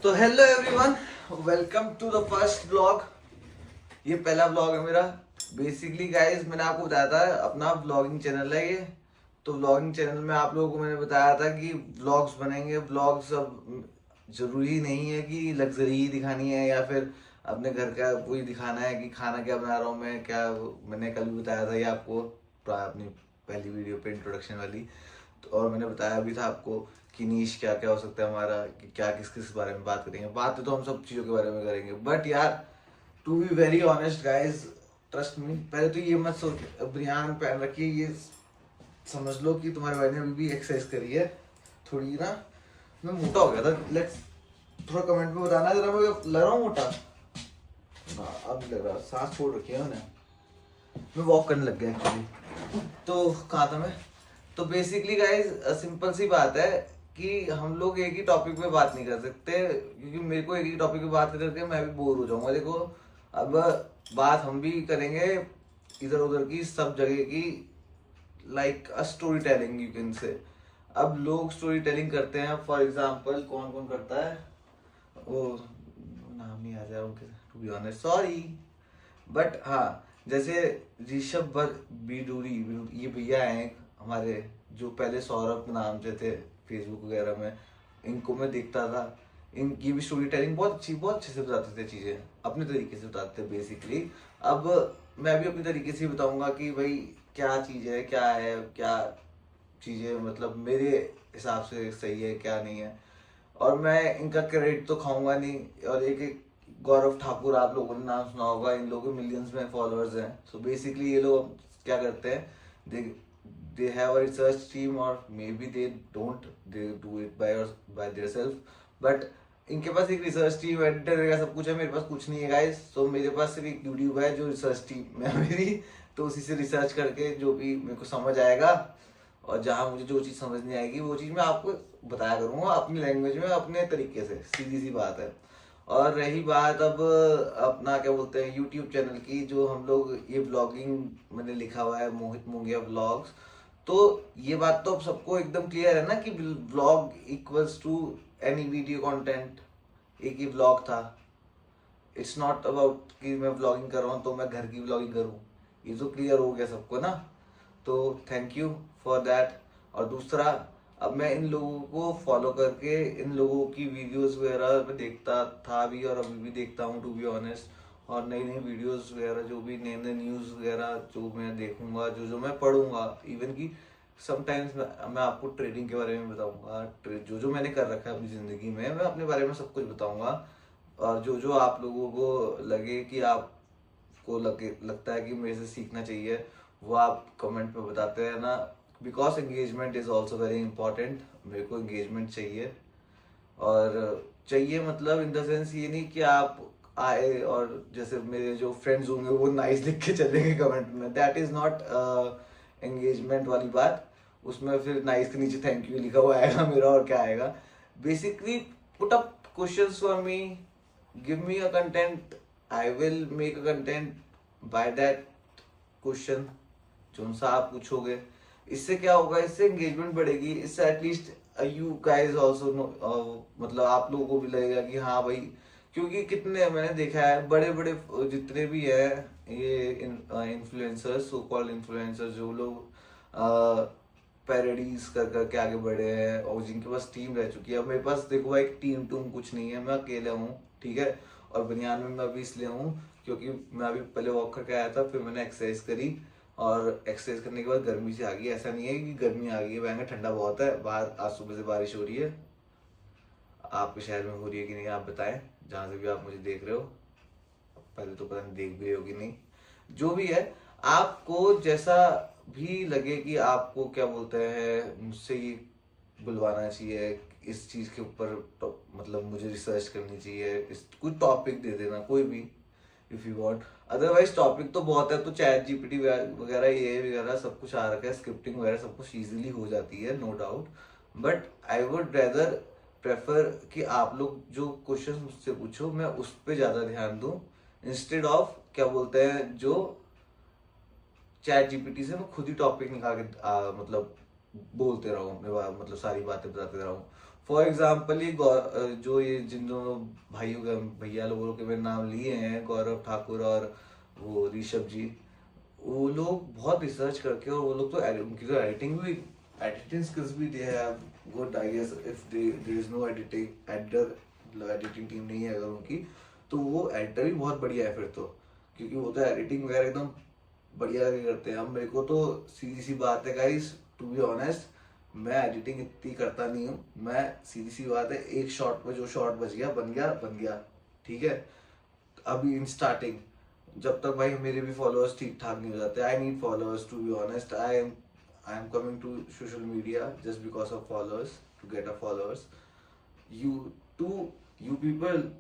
तो hello everyone, welcome to the first vlog. ये पहला व्लॉग है मेरा। बेसिकली गाइस, मैंने आपको बताया था अपना व्लॉगिंग चैनल है ये। तो व्लॉगिंग चैनल में आप लोगों को मैंने बताया था कि व्लॉग्स बनेंगे। व्लॉग्स अब जरूरी नहीं है कि लग्जरी ही दिखानी है या फिर अपने घर का कोई दिखाना है कि खाना क्या बना रहा हूँ मैं क्या। मैंने कल भी बताया था ये आपको अपनी पहली वीडियो पे इंट्रोडक्शन वाली। तो और मैंने बताया भी था आपको कि नीश क्या क्या हो सकता है हमारा, कि क्या किस किस बारे में बात करेंगे। बात तो हम सब चीज़ों के बारे में करेंगे, बट यार to be very honest guys, trust me, पहले तो ये मत सोच बनियान पहन रखिए, ये समझ लो कि तुम्हारे भाई ने अभी भी एक्सरसाइज करी है थोड़ी ना। मैं मोटा हो गया था। लेट्स थोड़ा कमेंट में बताना जरा, मैं लग रहा हूँ मोटा ना? अब नहीं लग रहा, सांस छोड़ रखी है मैंने। मैं वॉक करने लग गया एक्चुअली। तो कहाँ था मैं? तो बेसिकली गाइज सिंपल सी बात है कि हम लोग एक ही टॉपिक पे बात नहीं कर सकते, क्योंकि मेरे को एक ही टॉपिक पे बात करके मैं भी बोर हो जाऊंगा। देखो, अब बात हम भी करेंगे इधर उधर की, सब जगह की, like a story telling you can say. अब लोग स्टोरी टेलिंग करते हैं, फॉर एग्जाम्पल कौन कौन करता है वो नाम नहीं आ जा रहा उनके, to be honest sorry. But हाँ, जैसे ऋषभ भट्ट बीडूरी, ये भैया हैं हमारे, जो पहले सौरभ नाम से थे फेसबुक वगैरह में। इनको मैं देखता था, इनकी भी स्टोरी टेलिंग बहुत अच्छे से बताते थे, चीज़ें अपने तरीके से बताते थे बेसिकली। अब मैं भी अपने तरीके से बताऊंगा कि भाई क्या चीज़ है, क्या चीज़ें मतलब मेरे हिसाब से सही है क्या नहीं है। और मैं इनका क्रेडिट तो खाऊंगा नहीं। और एक एक गौरव ठाकुर, आप लोगों ने नाम सुना होगा, इन लोगों के मिलियंस में फॉलोअर्स हैं। सो बेसिकली ये लोग क्या करते हैं, they they have a research team, और maybe they don't, they do it by their self. But इनके पास एक रिसर्च टीम, एडिटर वगैरह सब कुछ है। मेरे पास कुछ नहीं है गाइस। सो मेरे पास सिर्फ एक यूट्यूब है जो रिसर्च टीम में है मेरी। तो उसी से रिसर्च करके जो भी मेरे को समझ आएगा, और जहाँ मुझे जो चीज़ समझ नहीं आएगी वो चीज़ मैं आपको बताया करूँगा अपनी लैंग्वेज में, अपने तरीके से, सीधी सी बात है। और रही बात अब अपना क्या बोलते हैं यूट्यूब चैनल की, जो हम लोग ये ब्लॉगिंग मैंने लिखा हुआ है मोहित मुंगिया ब्लॉग्स। तो ये बात तो अब सबको एकदम क्लियर है ना कि blog equals to any video content. एक ही ब्लॉग था। इट्स नॉट अबाउट कि मैं ब्लॉगिंग कर रहा हूँ तो मैं घर की ब्लॉगिंग करूँ। ये तो क्लियर हो गया सबको ना। तो थैंक यू फॉर दैट। और दूसरा, अब मैं इन लोगों को फॉलो करके इन लोगों की वीडियोस वगैरह मैं देखता था भी और अभी भी देखता हूँ टू बी ऑनेस्ट। और नई नई वीडियोस वगैरह, जो भी नए नए न्यूज़ वगैरह जो मैं देखूंगा, जो जो मैं पढ़ूंगा, इवन कि समटाइम्स मैं आपको ट्रेडिंग के बारे में बताऊंगा। जो जो मैंने कर रखा है अपनी ज़िंदगी में, मैं अपने बारे में सब कुछ बताऊंगा। और जो जो आप लोगों को लगे कि आपको लगता है कि मेरे से सीखना चाहिए, वो आप कमेंट में बताते हैं ना। Because engagement is also very important. मेरे को एंगेजमेंट चाहिए। और चाहिए मतलब इन द सेंस ये नहीं कि आप आए और जैसे मेरे जो फ्रेंड्स होंगे वो नाइस लिख के चलेंगे कमेंट में, दैट इज नॉट एंगेजमेंट वाली बात। उसमें फिर नाइस के नीचे थैंक यू लिखा हुआ आएगा मेरा, और क्या आएगा। Basically put up questions for me, give me a content, I will make a content by that question जो सा आप पूछोगे। इससे क्या होगा, इससे एंगेजमेंट बढ़ेगी, इससे at least you guys also know, मतलब आप लोगों को भी लगेगा कि हाँ भाई। क्योंकि कितने मैंने देखा है बड़े बड़े जितने भी है ये इन्फ्लुएंसर्स, सो कॉल्ड इन्फ्लुएंसर्स, जो लोग पैरोडीज कर करके आगे बढ़े हैं और जिनके पास टीम रह चुकी है। अब मेरे पास देखो भाई टीम टूम कुछ नहीं है, मैं अकेले हूँ, ठीक है। और बनियान में मैं अभी इसलिए हूँ क्योंकि मैं अभी पहले वॉक करके आया था, फिर मैंने एक्सरसाइज करी, और एक्सरसाइज करने के बाद गर्मी से आ गई। ऐसा नहीं है कि गर्मी आ गई है, वहाँ ठंडा बहुत है बाहर। आज सुबह से बारिश हो रही है। आपके शहर में हो रही है कि नहीं आप बताएं, जहाँ से भी आप मुझे देख रहे हो। पहले तो पता नहीं देख भी रहे हो कि नहीं, जो भी है। आपको जैसा भी लगे कि आपको क्या बोलते हैं मुझसे ये बुलवाना चाहिए, इस चीज के ऊपर तो मतलब मुझे रिसर्च करनी चाहिए, इस कोई टॉपिक दे देना कोई भी, if you want. Otherwise topic तो बहुत है, तो चैट जीपीटी वगैरह ये वगैरह सब कुछ आ रखा है, स्क्रिप्टिंग वगैरह सब कुछ इजीली हो जाती है, no doubt. But I would rather prefer कि आप लोग जो क्वेश्चन मुझसे पूछो मैं उस पर ज्यादा ध्यान दूं, इंस्टेड ऑफ क्या बोलते हैं जो चैट जीपीटी से मैं खुद ही टॉपिक निकाल के मतलब बोलते रहूँ, मतलब सारी बातें बताते रहूँ। फॉर एग्जाम्पल ये जो ये जिन दोनों भाइयों के भैया लोगों के मैंने नाम लिए हैं, गौरव ठाकुर और वो ऋषभ जी, वो लोग बहुत रिसर्च करके, और वो लोग तो उनकी तो एडिटिंग स्किल्स भी they have good. I guess if there is no editing team नहीं है अगर उनकी, तो वो एडिटर भी बहुत बढ़िया है फिर तो, क्योंकि वो तो एडिटिंग वगैरह एकदम बढ़िया करते हैं। अब मेरे को तो सीधी सी बात है गाइस, टू बी ऑनेस्ट, मैं एडिटिंग इतनी करता नहीं हूँ। मैं सीधी सी बात है, एक शॉट पे जो शॉट बच गया बन गया बन गया, ठीक है। अभी इन स्टार्टिंग, जब तक भाई मेरे भी फॉलोअर्स ठीक ठाक नहीं हो जाते, I need followers to be honest. I am coming to social media just because of followers, to get a followers. You to you people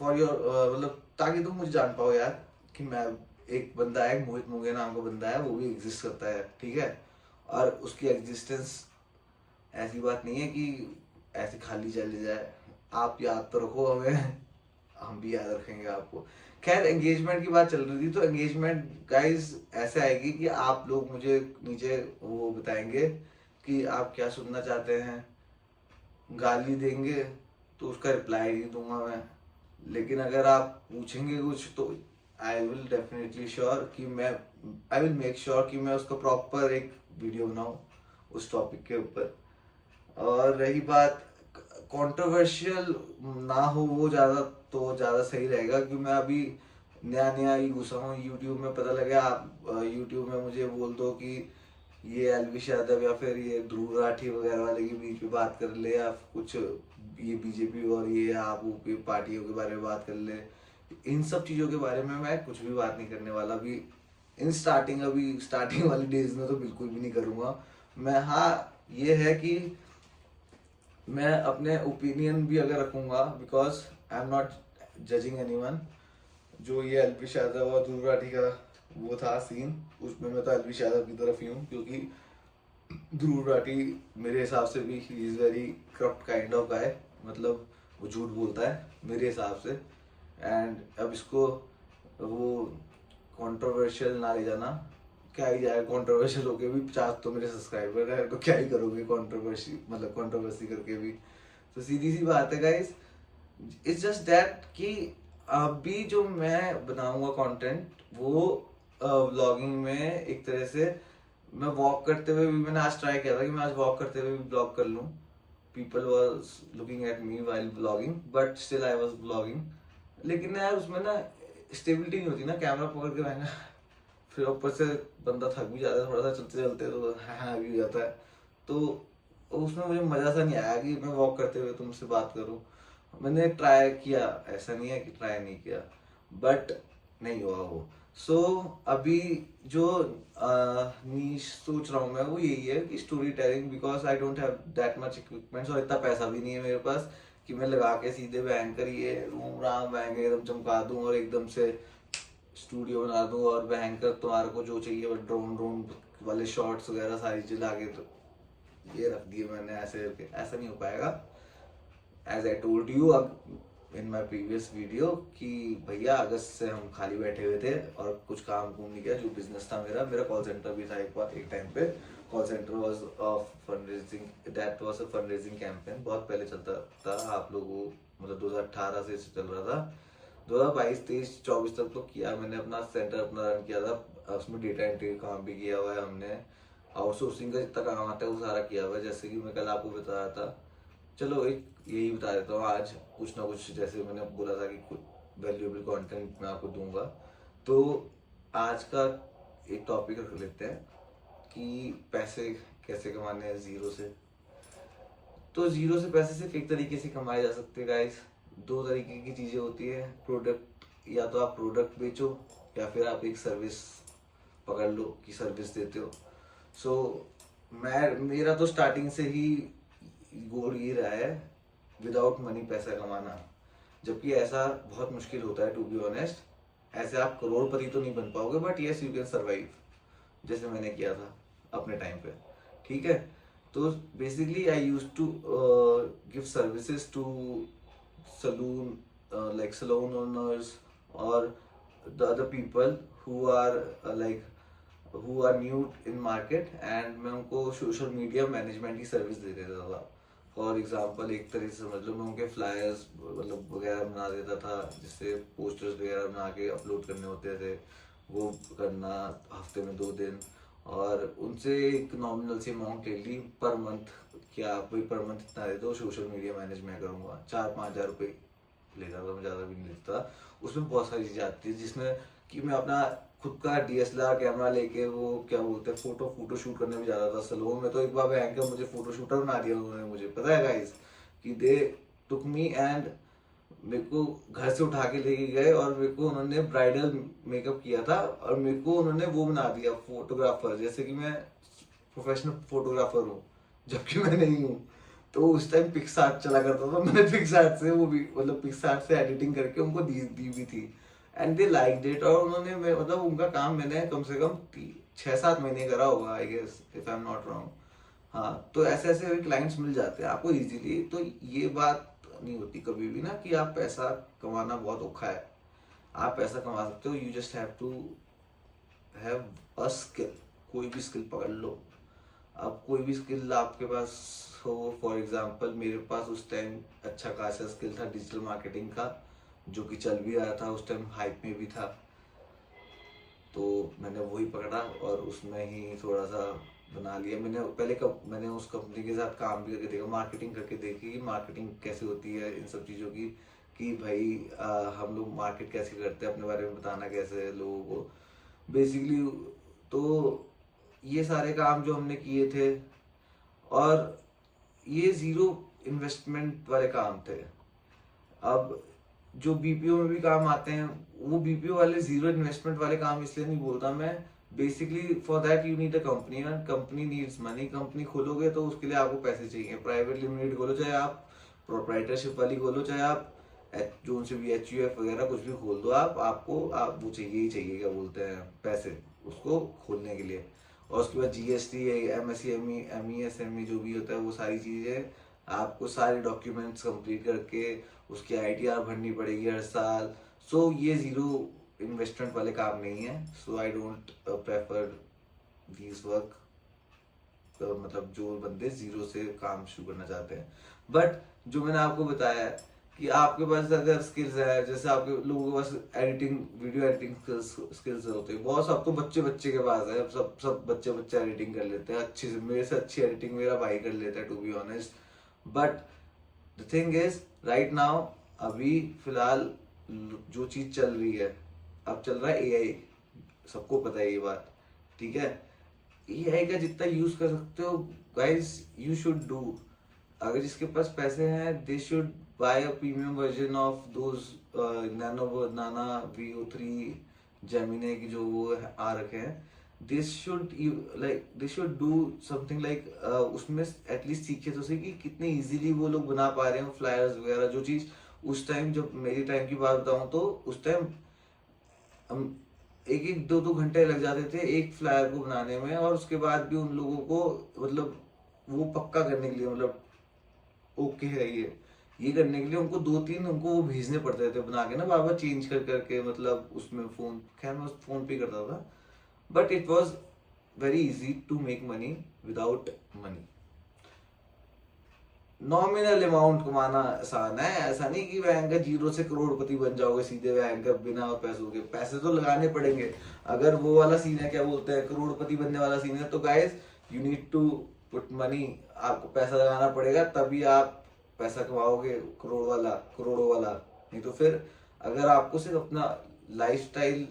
for your, मतलब ताकि तुम मुझे जान पाओ यार कि मैं, एक बंदा है मोहित मुंगे नाम का बंदा है, वो भी एग्जिस्ट करता है, ठीक है। और उसकी एग्जिस्टेंस ऐसी बात नहीं है कि ऐसे खाली चले जाए। आप याद तो रखो हमें, हम भी याद रखेंगे आपको। खैर, एंगेजमेंट की बात चल रही थी, तो एंगेजमेंट गाइस ऐसे आएगी कि आप लोग मुझे नीचे वो बताएंगे कि आप क्या सुनना चाहते हैं। गाली देंगे तो उसका रिप्लाई नहीं दूंगा मैं, लेकिन अगर आप पूछेंगे कुछ तो आई विल डेफिनेटली श्योर कि मैं, आई विल मेक श्योर कि मैं उसका प्रॉपर एक वीडियो बनाऊं उस टॉपिक के ऊपर। और रही बात कंट्रोवर्शियल ना हो वो ज़्यादा, तो ज़्यादा सही रहेगा, क्योंकि मैं अभी नया नया ही घुसा हूँ यूट्यूब में। पता लगे आप यूट्यूब में मुझे बोल दो कि ये एलविश यादव या फिर ये ध्रुव राठी वगैरह वाले के बीच में बात कर ले, या कुछ ये बीजेपी और ये आप ऊपी पार्टियों के बारे में बात कर ले, इन सब चीज़ों के बारे में मैं कुछ भी बात नहीं करने वाला अभी। इन स्टार्टिंग, अभी स्टार्टिंग वाली डेज में तो बिल्कुल भी नहीं करूँगा मैं। हाँ, ये है कि मैं अपने ओपिनियन भी अगर रखूंगा, because I am not judging anyone. जो ये एलविश यादव और ध्रुव राठी का वो था सीन, उसमें मैं तो एलविश यादव की तरफ ही हूँ, क्योंकि ध्रुव राठी मेरे हिसाब से भी he is very corrupt kind of guy, मतलब वो झूठ बोलता है मेरे हिसाब से। एंड अब इसको वो कंट्रोवर्शियल ना ले जाना, क्या ही जाए कंट्रोवर्शियल होके भी, 50 तो मेरे सब्सक्राइबर है, तो क्या ही करोगे कंट्रोवर्सी, मतलब कंट्रोवर्सी करके भी। तो सीधी सी बात है गाइस, इट्स जस्ट दैट कि अभी जो मैं बनाऊंगा कंटेंट वो व्लॉगिंग में एक तरह से, मैं वॉक करते हुए भी, मैंने आज ट्राई किया था कि मैं आज वॉक करते हुए भी ब्लॉग कर लूँ। People was looking at me while blogging, but still I was blogging. लेकिन यार उसमें ना स्टेबिलिटी नहीं होती ना, कैमरा पकड़ के रहना, फिर ऊपर से बंदा थक भी जाता है थोड़ा सा चलते चलते, तो हाँ भी हो जाता है। तो उसमें मुझे मज़ा सा नहीं आया कि मैं वॉक करते हुए तुमसे बात करूं। मैंने ट्राई किया, ऐसा नहीं है कि ट्राई नहीं किया, बट नहीं हुआ वो। सो अभी जो नीश सोच रहा हूँ मैं, वो यही है कि story telling, because I don't have that much equipments, और इतना पैसा भी नहीं है मेरे पास कि मैं लगा के सीधे बैंक करिए रूम राम बैंक एकदम चमका दूं और एकदम से स्टूडियो बना दूं, और भयंकर तुम्हारे को जो चाहिए वो ड्रोन ड्रोन वाले शॉट्स वगैरह सारी चीज लाके तो ये रख दिए मैंने ऐसे करके। ऐसा नहीं हो पाएगा। As I told you in my previous video कि भैया अगस्त से हम खाली बैठे हुए थे और कुछ काम कुम नहीं किया। जो बिजनेस था मेरा, कॉल सेंटर भी था एक बार, एक टाइम पे call centre was of fund raising, that was a fund raising campaign, बहुत पहले चलता था। आप लोगों, मतलब 2018 से चल रहा था, 2022 23 24 तक तो किया मैंने, अपना सेंटर अपना रन किया था। उसमें डेटा एंट्री का काम भी किया हुआ है हमने, आउटसोर्सिंग का जितना काम आता है वो सारा किया हुआ है, जैसे कि मैं कल आपको बता रहा था। चलो एक यही बता देता हूँ आज, कुछ ना कुछ, जैसे मैंने बोला था कि कुछ वैल्यूएबल कंटेंट मैं आपको दूंगा। तो आज का एक टॉपिक रख लेते हैं कि पैसे कैसे कमाने हैं जीरो से। तो जीरो से पैसे सिर्फ एक तरीके से कमाए जा सकते हैं गाइस। दो तरीके की चीज़ें होती है, प्रोडक्ट, या तो आप प्रोडक्ट बेचो या फिर आप एक सर्विस पकड़ लो कि सर्विस देते हो। सो मैं, मेरा तो स्टार्टिंग से ही गोल ये रहा है, विदाउट मनी पैसा कमाना। जबकि ऐसा बहुत मुश्किल होता है टू बी ऑनेस्ट। ऐसे आप करोड़पति तो नहीं बन पाओगे, but yes you can survive, जैसे मैंने किया था अपने टाइम पे, ठीक है। तो basically I use to give services to salon, like salon owners or the other people who are like who are new in market, and मैं उनको सोशल मीडिया मैनेजमेंट की सर्विस दे देता था। फॉर एग्जांपल एक तरीके से समझ लो, मैं उनके फ्लायर्स मतलब वगैरह बना देता था, जिससे पोस्टर्स वगैरह बना के अपलोड करने होते थे, वो करना हफ्ते में 2 दिन। और उनसे एक नॉमिनल सी अमाउंट ले ली पर मंथ, क्या कोई पर मंथ इतना दे दो, सोशल मीडिया मैनेज मैं करूँगा, 4-5 हज़ार रुपये लेता था मैं, ज़्यादा भी नहीं लेता। उसमें बहुत सारी चीज़ें आती है, जिसमें कि मैं अपना खुद का DSLR कैमरा लेके वो क्या बोलते हैं फोटो शूट करने में जाता था सलोन में। तो एक बार भयंकर मुझे फोटो शूटर बना दिया उन्होंने, मुझे पता है गाइस कि दे टुक मी एंड मेरे को घर से उठा के लेके गए, और मेरे को उन्होंने ब्राइडल मेकअप किया था, और मेरे को उन्होंने वो बना दिया फोटोग्राफर, जैसे कि मैं प्रोफेशनल फोटोग्राफर हूँ, जबकि मैं नहीं हूँ। तो उस टाइम पिक्सआर्ट चला करता था, मैंने पिक्सआर्ट से वो भी मतलब पिक्सआर्ट से एडिटिंग करके उनको दी भी थी, एंड दे लाइक इट। और उन्होंने मतलब उनका काम मैंने कम से कम 6-7 महीने करा होगा, I guess, if I am not wrong. हाँ, तो ऐसे ऐसे क्लाइंट्स मिल जाते हैं आपको इजीली। तो ये बात नहीं होती कभी भी ना कि आप पैसा कमाना बहुत औखा है। आप पैसा कमा सकते हो, you just have to have a skill. कोई भी स्किल पकड़ लो, अब कोई भी स्किल आपके पास हो। फॉर एग्जांपल मेरे पास उस टाइम अच्छा खासा स्किल था डिजिटल मार्केटिंग का, जो कि चल भी रहा था उस टाइम, हाइप में भी था। तो मैंने वही पकड़ा और उसमें ही थोड़ा सा बना लिया। मैंने पहले मैंने उस कंपनी के साथ काम भी करके देखा, मार्केटिंग करके देखी कि मार्केटिंग कैसे होती है इन सब चीज़ों की, कि भाई हम लोग मार्केट कैसे करते हैं, अपने बारे में बताना कैसे है लोगों को बेसिकली। तो ये सारे काम जो हमने किए थे, और ये ज़ीरो इन्वेस्टमेंट वाले काम थे। अब जो BPO में भी काम आते हैं, वो BPO वाले जीरो इन्वेस्टमेंट वाले काम इसलिए नहीं बोलता मैं, basically for that you need a company, ना कंपनी नीड्स मनी। कंपनी खोलोगे तो उसके लिए आपको पैसे चाहिए। प्राइवेट लिमिटेड खोलो, चाहे आप प्रोप्राइटरशिप वाली खोलो, चाहे आप जो से भी HUF वगैरह कुछ भी खोल दो, आप वो चाहिए ही चाहिए, क्या बोलते हैं, पैसे उसको खोलने के लिए। और उसके बाद GST, MSE, MESME जो भी होता है, वो सारी चीज़ें आपको सारे डॉक्यूमेंट्स कंप्लीट करके उसकी ITR भरनी पड़ेगी हर साल। सो ये जीरो इन्वेस्टमेंट वाले काम नहीं है। So I don't prefer these work, मतलब जो बंदे जीरो से काम शुरू करना चाहते हैं। बट जो मैंने आपको बताया है कि आपके पास अगर स्किल्स है, जैसे आपके लोगों के पास एडिटिंग, वीडियो एडिटिंग स्किल्स होते हैं बहुत, सब तो बच्चे बच्चे के पास है, सब बच्चे बच्चे एडिटिंग कर लेते हैं अच्छी से, मेरे से अच्छी एडिटिंग मेरा भाई कर लेता है, to be honest. But the thing is right now, अभी फिलहाल जो चीज चल रही है, अब चल रहा है AI, सबको पता है ये बात, ठीक है। AI का जितना यूज कर सकते हो गाइस, यू शुड डू। अगर जिसके पास पैसे हैं, they should buy a premium version of those Nana VO3 Gemini की जो वो आ रखे हैं। They should do something like, उसमें एटलीस्ट सीखे तो सही कि कितने इजीली वो लोग बना पा रहे हैं फ्लायर्स वगैरह। जो चीज उस टाइम, जब मेरी टाइम की बात बताऊं तो उस टाइम हम 1-2 घंटे लग जाते थे एक फ्लायर को बनाने में, और उसके बाद भी उन लोगों को मतलब वो पक्का करने के लिए, मतलब ओके है ये करने के लिए उनको 2-3 उनको वो भेजने पड़ते थे बना के ना, बार बार चेंज कर करके, मतलब उसमें फोन, खैर मैं फोन पे करता था। But it was very easy to make money without money. Nominal amount कमाना आसान है, ऐसा नहीं कि बैंक का जीरो से करोड़पति बन जाओगे सीधे बैंक का बिना पैसों के। पैसे तो लगाने पड़ेंगे। अगर वो वाला सीन है, क्या बोलते हैं, करोड़पति बनने वाला सीन है, तो guys you need to put money. आपको पैसा लगाना पड़ेगा, तभी आप पैसा कमाओगे करोड़ों वाला। नहीं तो फिर अगर आपको सिर्फ अपना लाइफस्टाइल,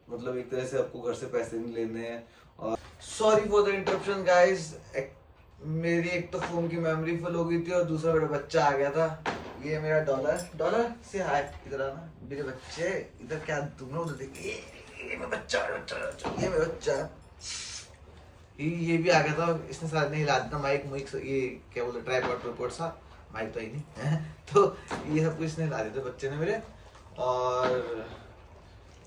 मतलब एक तरह से आपको घर से पैसे नहीं लेने हैं। और sorry for the interruption guys, मेरी एक तो फोन की मेमोरी फुल हो गई थी, और दूसरा मेरा बच्चा आ गया था। ये मेरा डॉलर से हाय, इधर आना मेरे बच्चे, इधर क्या तुम लोग देखिए, ये मेरा बच्चा, ये मेरा बच्चा, ये भी आ गया था। इसने साथ नहीं हिला देना माइक मुइक, ये क्या बोलते, ट्राइपॉड सा, माइक तो ही नहीं तो ये सब कुछ इसने हिला दिया था बच्चे ने मेरे। और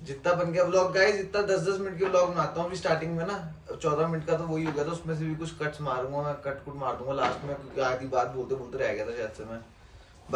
जितना बन गया व्लॉग गाइस, इतना 10-10 मिनट के व्लॉग बनाता हूँ अभी स्टार्टिंग में ना। 14 मिनट का तो वही हो गया था, उसमें से भी कुछ कट्स मारूंगा मैं, कट मार दूंगा लास्ट में, क्योंकि आधी बात बोलते बोलते रह गया था शायद से मैं।